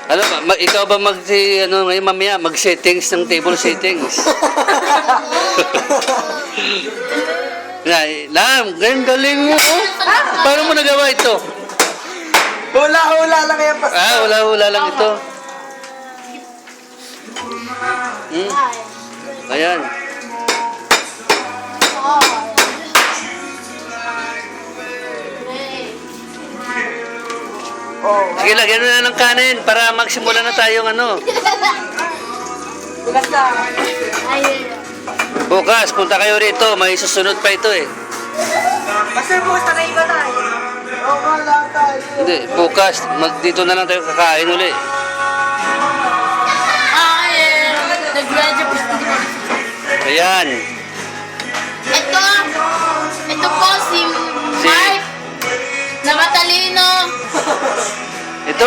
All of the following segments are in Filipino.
Ano, ikaw ba ano, ngayon mamaya, mag-settings ng table settings? Galing mo. Oh. Paano mo nagawa ito? Hula-hula lang yan, Pastor. Hula-hula lang ito. Ayan. Sige, lagyan mo na ng kanin para magsimula na tayong ano. Bukas na. Bukas, punta kayo rito. May susunod pa ito eh. Pastor, bukas na iba tayo. Oo, wala tayo. Hindi, bukas, dito na lang tayo kakain uli. Nag-graduate po. Ayan. Ito po si Mark na matalino. Ito,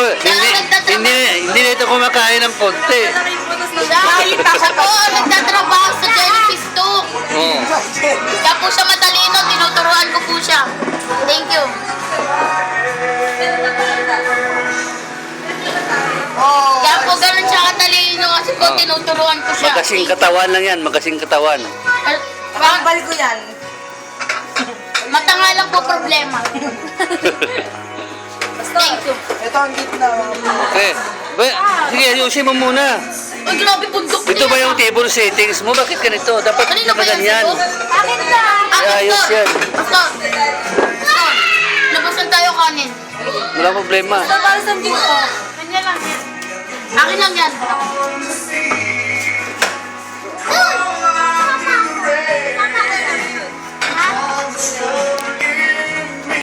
hindi na ito kumakain ng konti. Siya po nagtatrabaho sa Jellyfish Stock. Oo. Kaya po siya matalino, tinuturuan ko po siya. Thank you. Kaya po ganun siya katalino kasi po tinuturuan ko siya. Magasing katawan lang yan, magasing katawan. Pambal ko yan. Mata nga lang po problema. Thank you. Ito ang gitna. Okay. Sige, ayusin mo muna. Ay, grabe bundok Ito ba yung table settings mo? Bakit ganito? Dapat Kanino hindi ba ka yan? ganyan. Akin na. Ayos yan. Stop. Labasan tayo kanin. Walang problema. Para sa dito. Kanya lang yan. Akin lang yan.